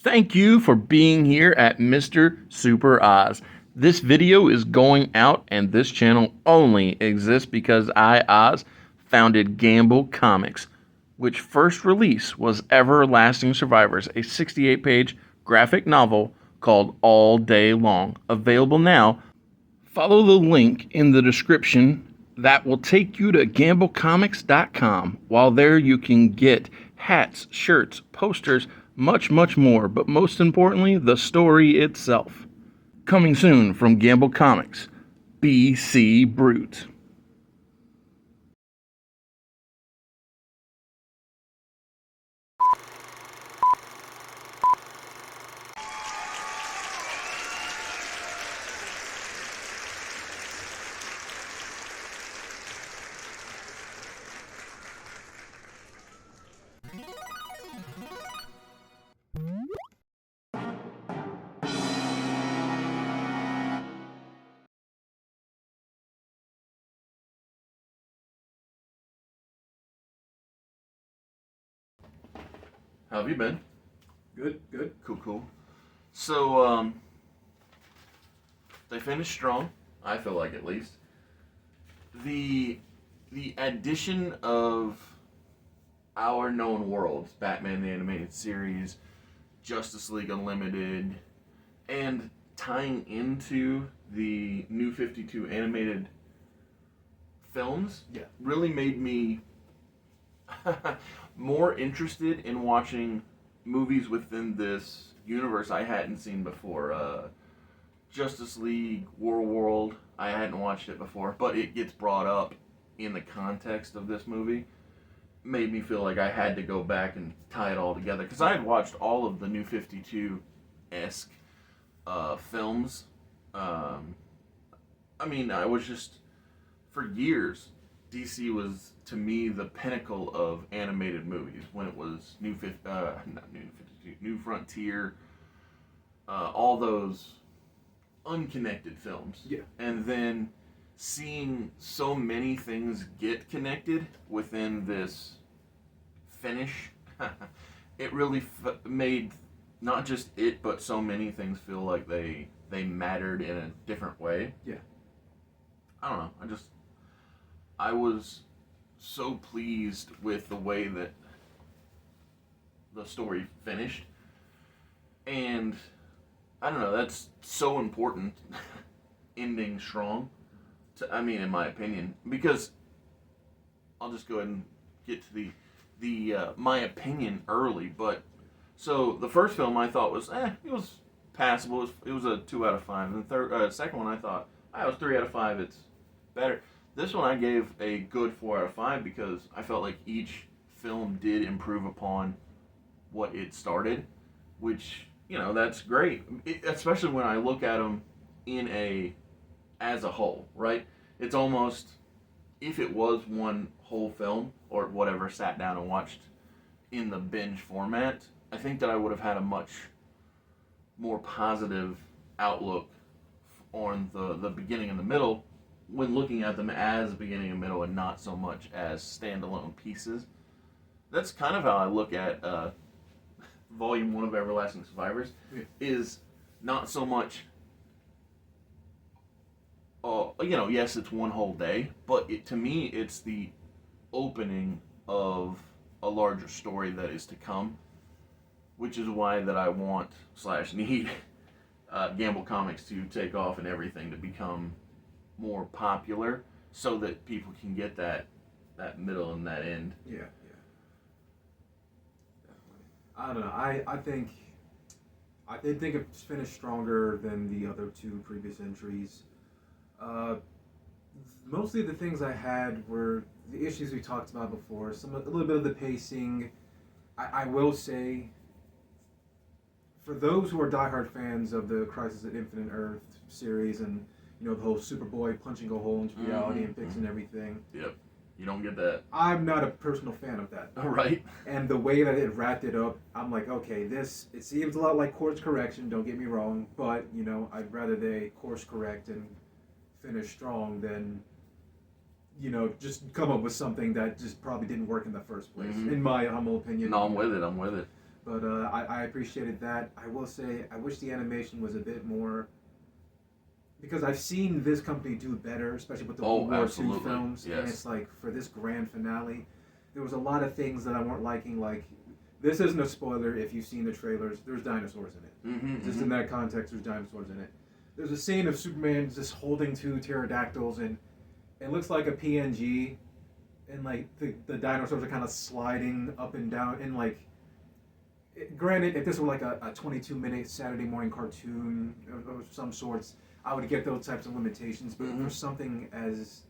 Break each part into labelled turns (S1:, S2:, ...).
S1: Thank you for being here at Mr. Super Oz. This video is going out, and this channel only exists because I, Oz, founded Gamble Comics, which first release was Everlasting Survivors, a 68-page graphic novel called All Day Long. Available now. Follow the link in the description that will take you to gamblecomics.com. While there, you can get hats, shirts, posters, much more, but most importantly, the story itself. Coming soon from Gamble Comics, BC Brute. How have you been?
S2: Good.
S1: Cool. So, they finished strong, I feel like, at least. The addition of our known worlds, Batman the Animated Series, Justice League Unlimited, and tying into the New 52 animated films, really made me more interested in watching movies within this universe I hadn't seen before. Justice League, World, I hadn't watched it before, but it gets brought up in the context of this movie. Made me feel like I had to go back and tie it all together, because I had watched all of the New 52-esque films. I was just, for years, DC was, to me, the pinnacle of animated movies when it was New Frontier, all those unconnected films.
S2: Yeah.
S1: And then seeing so many things get connected within this finish, it really made not just it, but so many things feel like they mattered in a different way.
S2: Yeah.
S1: I don't know. I was so pleased with the way that the story finished. And I don't know, that's so important, ending strong, in my opinion, because I'll just go ahead and get to the my opinion early. But so the first film I thought was it was passable. It was a 2 out of 5. And the second one I thought it was 3 out of 5. It's better. This one I gave a good 4 out of 5 because I felt like each film did improve upon what it started, which, that's great. Especially when I look at them as a whole, right? It's almost, if it was one whole film or whatever, sat down and watched in the binge format, I think that I would have had a much more positive outlook on the beginning and the middle, when looking at them as beginning and middle and not so much as standalone pieces. That's kind of how I look at Volume 1 of Everlasting Survivors, is not so much, yes, it's one whole day, but to me, it's the opening of a larger story that is to come, which is why that I want / need Gamble Comics to take off and everything to become more popular, so that people can get that middle and that end.
S2: Yeah. Definitely. I don't know. I did think it finished stronger than the other two previous entries. Mostly the things I had were the issues we talked about before. A little bit of the pacing. I will say, for those who are diehard fans of the Crisis at Infinite Earth series and the whole Superboy punching a hole into reality and fixing everything.
S1: Yep. You don't get that.
S2: I'm not a personal fan of that.
S1: Right.
S2: And the way that it wrapped it up, I'm like, okay, it seems a lot like course correction, don't get me wrong, but, I'd rather they course correct and finish strong than, just come up with something that just probably didn't work in the first place, in my humble opinion.
S1: No, I'm with it.
S2: But I appreciated that. I will say I wish the animation was a bit more, because I've seen this company do better, especially with the World War II
S1: absolutely.
S2: films.
S1: Yes.
S2: And it's like for this grand finale, there was a lot of things that I weren't liking. Like, this isn't a spoiler if you've seen the trailers. There's dinosaurs in it. Just in that context, there's dinosaurs in it. There's a scene of Superman just holding two pterodactyls, and it looks like a PNG, and like the dinosaurs are kind of sliding up and down. And like, granted, if this were like a 22-minute Saturday morning cartoon of some sorts, I would get those types of limitations. But for something as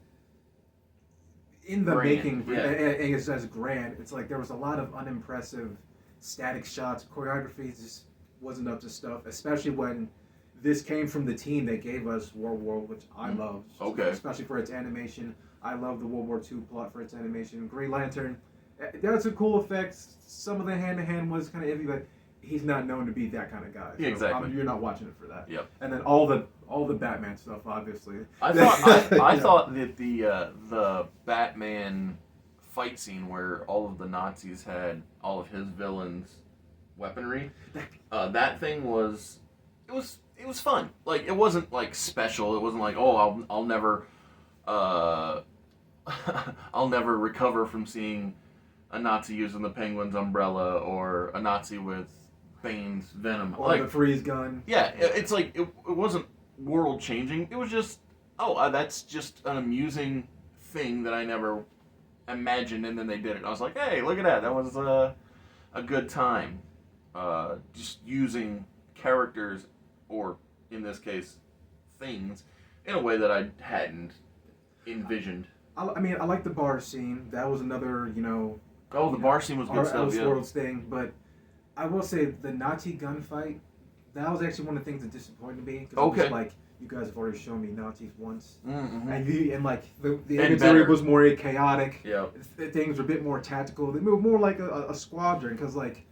S2: in the
S1: Grand,
S2: making,
S1: yeah.
S2: as grand, it's like there was a lot of unimpressive static shots. Choreography just wasn't up to stuff, especially when this came from the team that gave us World War, which I love.
S1: Okay.
S2: Especially for its animation. I love the World War II plot for its animation. Green Lantern, that's a cool effects. Some of the hand-to-hand was kind of iffy, but he's not known to be that kind of guy. So
S1: Yeah, exactly.
S2: you're not watching it for that.
S1: Yep.
S2: And then all the Batman stuff, obviously.
S1: I thought I thought that the Batman fight scene where all of the Nazis had all of his villains' weaponry, that thing was it was fun. Like, it wasn't like special. It wasn't like, oh, I'll never I'll never recover from seeing a Nazi using the Penguin's umbrella or a Nazi with Bane's venom.
S2: Or
S1: Like,
S2: the freeze gun.
S1: yeah, it's like it wasn't world changing. It was just, that's just an amusing thing that I never imagined, and then they did it. I was like, hey, look at that. That was a good time. Just using characters, or in this case, things, in a way that I hadn't envisioned.
S2: I mean, I like the bar scene. That was another,
S1: Oh, the bar scene was good stuff. Yeah.
S2: Elseworlds thing. But I will say the Nazi gunfight, that was actually one of the things that disappointed me. Cause
S1: Okay.
S2: It was like, you guys have already shown me Nazis once.
S1: Mm-hmm.
S2: And like the
S1: And
S2: imagery
S1: better.
S2: was more chaotic.
S1: Yeah.
S2: Things were a bit more tactical. They moved more like a squadron, because like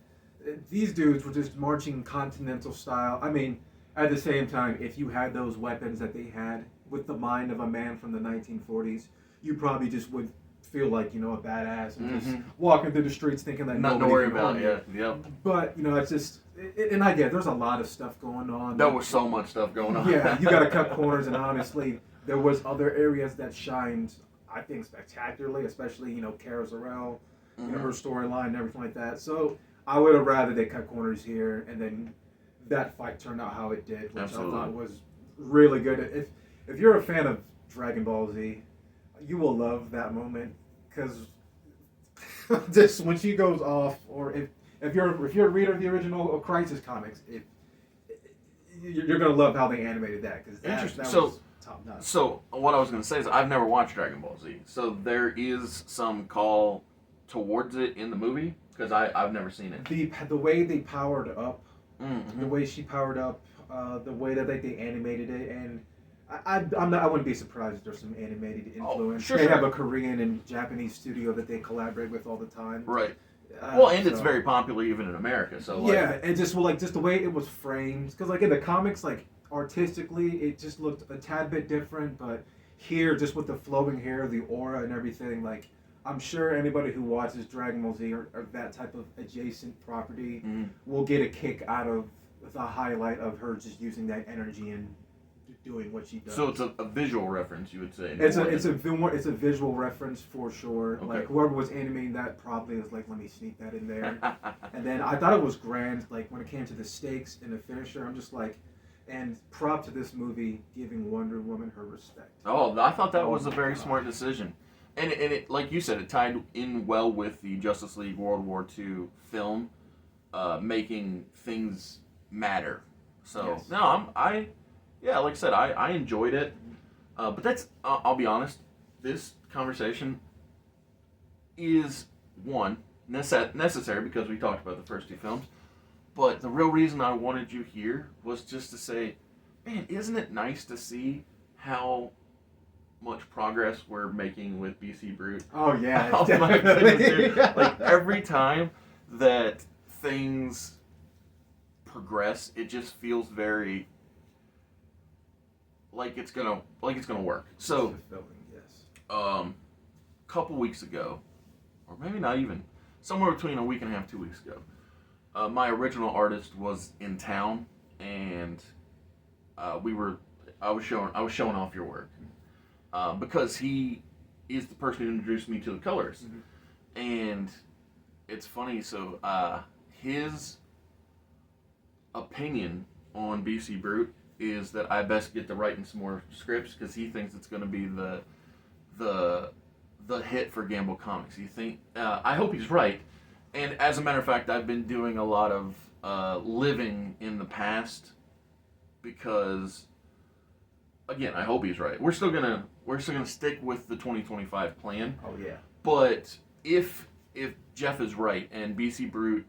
S2: these dudes were just marching continental style. I mean, at the same time, if you had those weapons that they had with the mind of a man from the 1940s, you probably just would feel like, a badass and just walking through the streets thinking that
S1: Nothing to
S2: nobody
S1: worry
S2: can
S1: about.
S2: harm
S1: Yeah.
S2: you.
S1: Yep.
S2: But it's just, and I get there's a lot of stuff going on.
S1: There was so much stuff going on.
S2: Yeah, you got to cut corners, and honestly, there was other areas that shined, I think, spectacularly, especially Kara Zor-El, her storyline and everything like that. So I would have rather they cut corners here, and then that fight turned out how it did, which
S1: Absolutely.
S2: I thought was really good. If you're a fan of Dragon Ball Z, you will love that moment, because just when she goes off, or if you're a reader of the original Crisis comics, you're gonna love how they animated that, because
S1: Interesting.
S2: that
S1: So-
S2: was top notch.
S1: So what I was going to say is I've never watched Dragon Ball Z, so there is some call towards it in the movie, because I've never seen it.
S2: The way they powered up,
S1: Mm-hmm.
S2: the way she powered up, the way that they animated it, and I wouldn't be surprised if there's some animated influence.
S1: sure,
S2: they
S1: sure.
S2: have a Korean and Japanese studio that they collaborate with all the time.
S1: Right. Well, and it's
S2: so-
S1: very popular even in America. So like,
S2: yeah, and just just the way it was framed, because like in the comics, like artistically, it just looked a tad bit different, but here, just with the flowing hair, the aura, and everything, like I'm sure anybody who watches Dragon Ball Z or that type of adjacent property will get a kick out of the highlight of her just using that energy and doing what she does.
S1: So it's a visual reference, you would say.
S2: It's
S1: more
S2: a visual reference for sure.
S1: Okay.
S2: Like whoever was animating that probably was like, let me sneak that in there. And then I thought it was grand. Like when it came to the stakes and the finisher, I'm just like, and prop to this movie giving Wonder Woman her respect.
S1: Oh, I thought that
S2: Oh
S1: was a
S2: my
S1: very
S2: God.
S1: smart decision, and it like you said, it tied in well with the Justice League World War II film, making things matter. So
S2: Yes.
S1: no, yeah, like I said, I enjoyed it, but that's I'll be honest, this conversation is one necessary because we talked about the first two films, but the real reason I wanted you here was just to say, man, isn't it nice to see how much progress we're making with BC Brute?
S2: Oh yeah,
S1: Oh my goodness, dude. Like every time that things progress, it just feels very like it's gonna work. So
S2: fulfilling, yes.
S1: couple weeks ago, or maybe not even, somewhere between a week and a half, 2 weeks ago, my original artist was in town, and I was showing off your work because he is the person who introduced me to the colors, and it's funny. So his opinion on BC Brute is that I best get to writing some more scripts because he thinks it's going to be the hit for Gamble Comics. I hope he's right. And as a matter of fact, I've been doing a lot of living in the past because, again, I hope he's right. We're still gonna stick with the 2025 plan.
S2: Oh yeah.
S1: But if Jeff is right and BC Brute,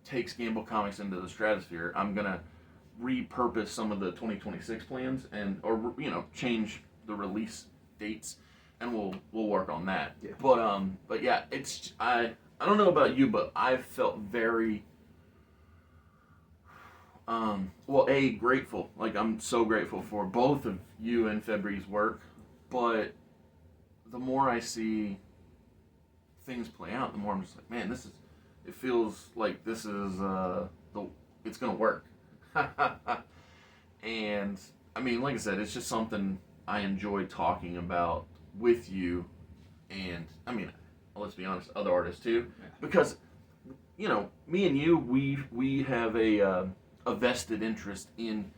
S1: takes Gamble Comics into the stratosphere, I'm gonna repurpose some of the 2026 plans or change the release dates, and we'll work on that.
S2: Yeah.
S1: But yeah, I don't know about you, but I felt very grateful. Like, I'm so grateful for both of you and Febreze work, but the more I see things play out, the more I'm just like, man, it feels like this is it's gonna work. And I mean, like I said, it's just something I enjoy talking about with you, and I mean, let's be honest, other artists too, because me and you, we have a vested interest in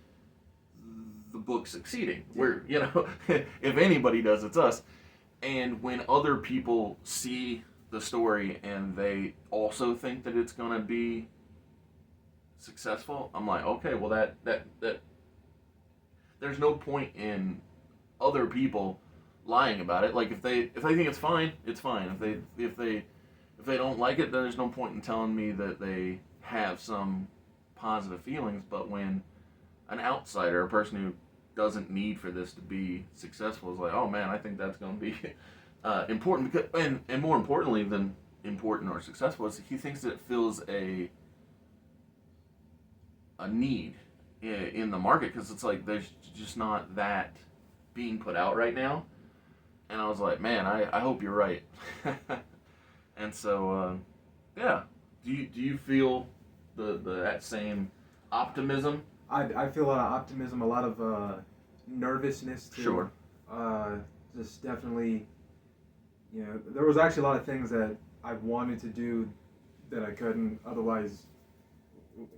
S1: the book succeeding. Where if anybody does, it's us. And when other people see the story and they also think that it's gonna be successful, I'm like, okay, well that there's no point in other people lying about it. Like, if they think it's fine, it's fine. If they don't like it, then there's no point in telling me that they have some positive feelings. But when an outsider, a person who doesn't need for this to be successful, is like, oh man, I think that's going to be important, because, and more importantly than important or successful, is he thinks that it fills a need in the market, because it's like there's just not that being put out right now. And I was like, man, I hope you're right. And so, yeah. Do you feel that same optimism?
S2: I feel a lot of optimism, a lot of nervousness too.
S1: Sure.
S2: Just definitely, there was actually a lot of things that I wanted to do that I couldn't. Otherwise,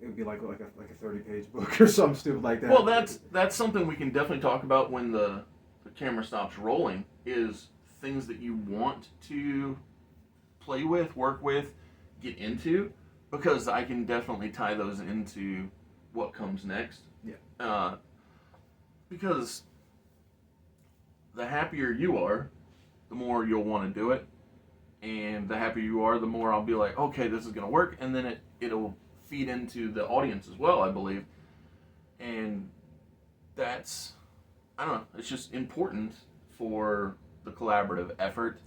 S2: it would be like a 30-page book or something stupid like that.
S1: Well, that's something we can definitely talk about when the camera stops rolling, is things that you want to play with, work with, get into, because I can definitely tie those into what comes next.
S2: Yeah.
S1: Because the happier you are, the more you'll want to do it, and the happier you are, the more I'll be like, okay, this is going to work, and then it'll feed into the audience as well, I believe. And that's, I don't know, it's just important for the collaborative effort,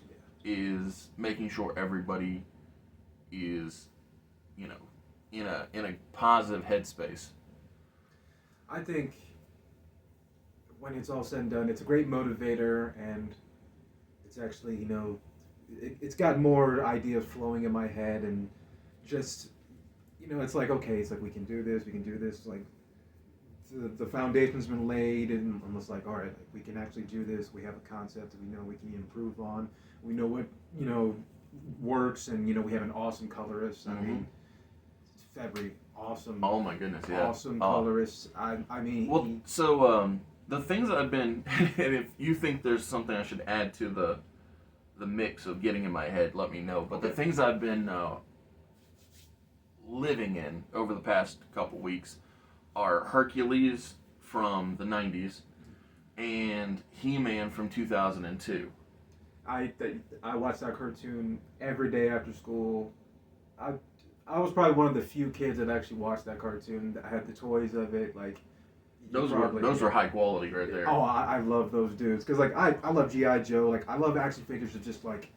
S1: is making sure everybody is, in a positive headspace.
S2: I think when it's all said and done, it's a great motivator, and it's actually, it's got more ideas flowing in my head, and just, it's like, okay, it's like we can do this, like the foundation's been laid, and I'm just like, all right, like, we can actually do this. We have a concept that we know we can improve on. We know what works, and we have an awesome colorist.
S1: Mm-hmm.
S2: I mean, February, awesome.
S1: Oh my goodness, yeah.
S2: Awesome colorist. I mean.
S1: Well, so the things that I've been, and if you think there's something I should add to the mix of getting in my head, let me know. But the things I've been living in over the past couple weeks are Hercules from the 90s and He-Man from 2002.
S2: I watched that cartoon every day after school. I was probably one of the few kids that actually watched that cartoon. I had the toys of it. Like,
S1: those were high quality right there.
S2: Oh, I love those dudes, because like I love G.I. Joe. Like, I love action figures of just like,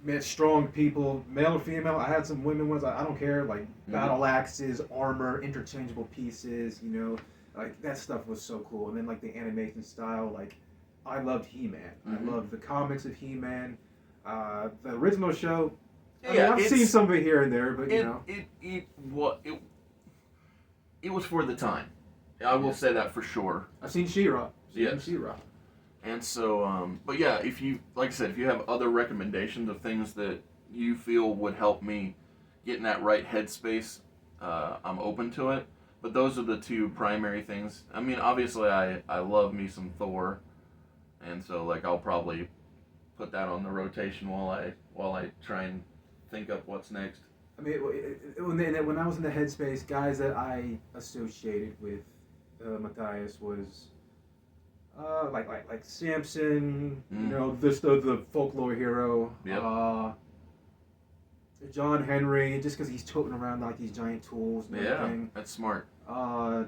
S2: man, strong people, male or female. I had some women ones. I don't care. Like, battle axes, armor, interchangeable pieces. Like, that stuff was so cool. And then like the animation style. Like, I loved He-Man. I loved the comics of He-Man. The original show, I mean, I've seen some of it here and there, but you know,
S1: it was for the time. I will say that for sure.
S2: I've seen She-Ra.
S1: Yes.
S2: She-Ra.
S1: And so, but yeah, if you, like I said, if you have other recommendations of things that you feel would help me get in that right headspace, I'm open to it. But those are the two primary things. I mean, obviously, I love me some Thor, and so like I'll probably put that on the rotation while I try and think up what's next.
S2: I mean, when I was in the headspace, guys that I associated with Matthias was like Samson, you know, the folklore hero.
S1: Yep.
S2: John Henry, just because he's toting around like these giant tools and everything.
S1: That's smart.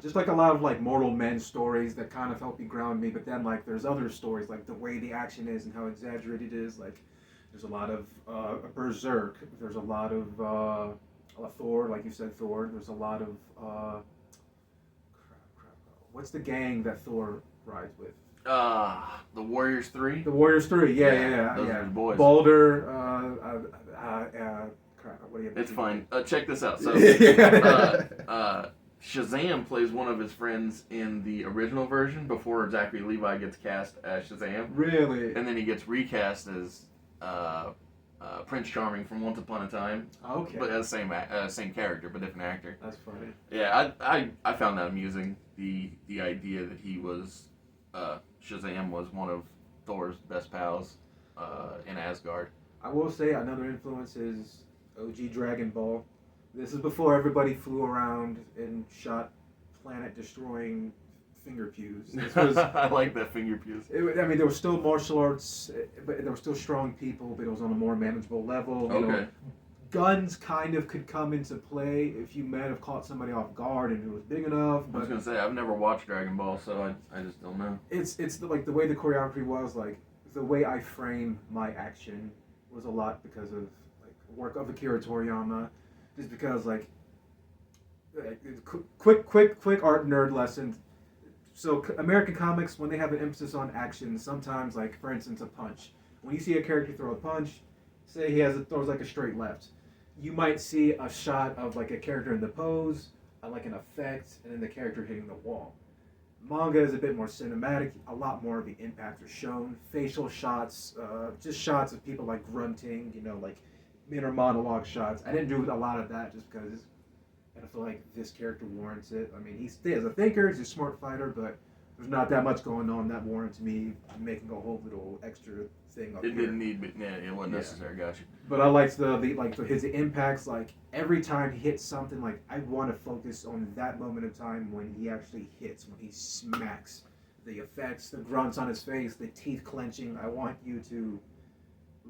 S2: Just like a lot of like mortal men stories that kind of help me ground me, but then like there's other stories like the way the action is and how exaggerated it is. Like there's a lot of Berserk. There's a lot of Thor, like you said, Thor. There's a lot of what's the gang that Thor rides with?
S1: The Warriors 3?
S2: The Warriors 3, yeah.
S1: Those are his boys.
S2: Balder, what do you
S1: It's fine. Check this out. So, Shazam plays one of his friends in the original version before Zachary Levi gets cast as Shazam.
S2: Really?
S1: And then he gets recast as Prince Charming from Once Upon a Time.
S2: Okay.
S1: But as same character, but different actor.
S2: That's funny.
S1: Yeah, I found that amusing. The idea that he was Shazam was one of Thor's best pals in Asgard.
S2: I will say another influence is OG Dragon Ball. This is before everybody flew around and shot planet-destroying finger pews. This was,
S1: I like that finger pews.
S2: I mean, there was still martial arts, but there were still strong people, but it was on a more manageable level. You know, guns kind of could come into play if you might have caught somebody off guard and it was big enough. But
S1: I was gonna say I've never watched Dragon Ball, so I just don't know.
S2: It's like the way the choreography was, like the way I frame my action was a lot because of like work of Akira Toriyama, just because like quick art nerd lesson. So American comics, when they have an emphasis on action, sometimes like for instance a punch. When you see a character throw a punch, say he throws like a straight left, you might see a shot of like a character in the pose, like an effect, and then the character hitting the wall. Manga is a bit more cinematic. A lot more of the impact are shown. Facial shots, just shots of people like grunting, you know, like inner monologue shots. I didn't do a lot of that just because I don't feel like this character warrants it. I mean, he's a thinker, he's a smart fighter, but there's not that much going on that warrants me making a whole little extra thing up
S1: It
S2: here.
S1: didn't need, but yeah, it wasn't necessary. Gotcha.
S2: But I liked his impacts. Like every time he hits something, like I want to focus on that moment of time when he actually hits, when he smacks. The effects, the grunts on his face, the teeth clenching. I want you to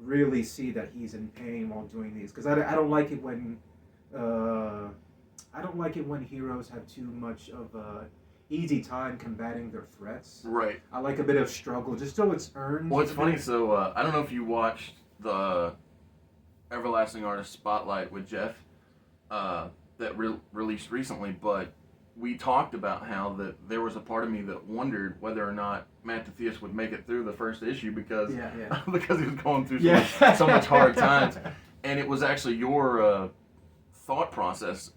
S2: really see that he's in pain while doing these, because I don't like it when heroes have too much of a easy time combating their threats.
S1: Right.
S2: I like a bit of struggle, just so it's earned.
S1: Well, it's funny. So I don't know if you watched the Everlasting Artist Spotlight with Jeff that released recently, but we talked about how that there was a part of me that wondered whether or not Matt Mathias would make it through the first issue because because he was going through so much hard times, and it was actually your thought process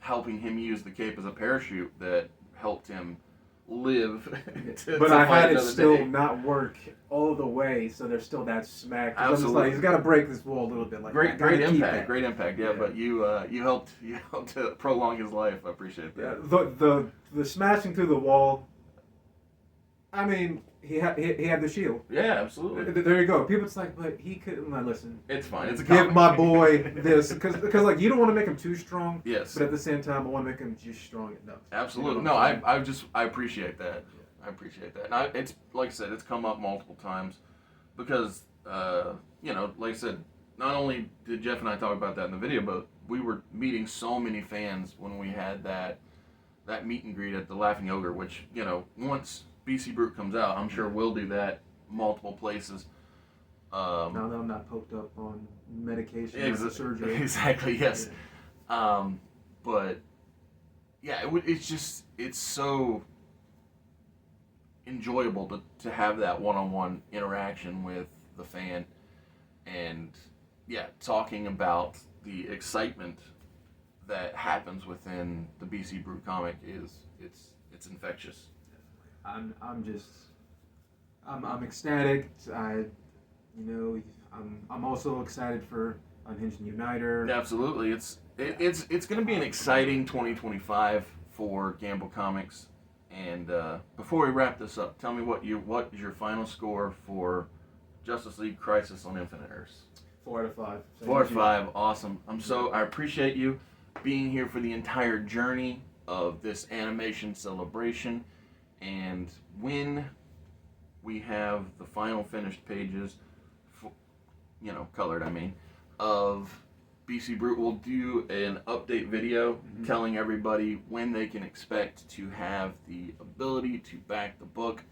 S1: helping him use the cape as a parachute that helped him live.
S2: But I had it still not work all the way, so there's still that smack.
S1: Absolutely.
S2: I'm just like, he's got to break this wall a little bit. Like
S1: great impact. Yeah, but you helped to prolong his life. I appreciate that.
S2: Yeah, the smashing through the wall. I mean, he had the shield.
S1: Yeah, absolutely.
S2: There you go. People's like, but he couldn't. Listen,
S1: it's fine. It's a
S2: give
S1: comic.
S2: my boy this because like you don't want to make him too strong.
S1: Yes.
S2: But at the same time, I want to make him just strong enough.
S1: Absolutely. No, I appreciate that. Yeah. I appreciate that. And it's like I said, it's come up multiple times because like I said, not only did Jeff and I talk about that in the video, but we were meeting so many fans when we had that meet and greet at the Laughing Ogre, which once BC Brute comes out, I'm sure we'll do that multiple places.
S2: Now that I'm not poked up on medication after surgery.
S1: Exactly, yes. Yeah. But yeah, it's so enjoyable to have that one-on-one interaction with the fan, and yeah, talking about the excitement that happens within the BC Brew comic is it's infectious.
S2: I'm ecstatic. I'm also excited for Unhinged and Uniter.
S1: Absolutely, it's going to be an exciting 2025 for Gamble Comics. And before we wrap this up, tell me what is your final score for Justice League Crisis on Infinite Earths?
S2: 4 out of 5.
S1: 4 out of 5, awesome. I appreciate you being here for the entire journey of this animation celebration. And when we have the final finished pages, colored, of BC Brute, we'll do an update video telling everybody when they can expect to have the ability to back the book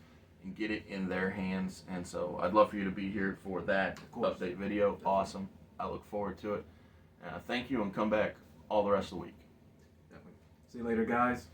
S1: and get it in their hands. And so I'd love for you to be here for that update video. Definitely. Awesome. I look forward to it. Thank you, and come back all the rest of the week.
S2: Definitely. See you later, guys.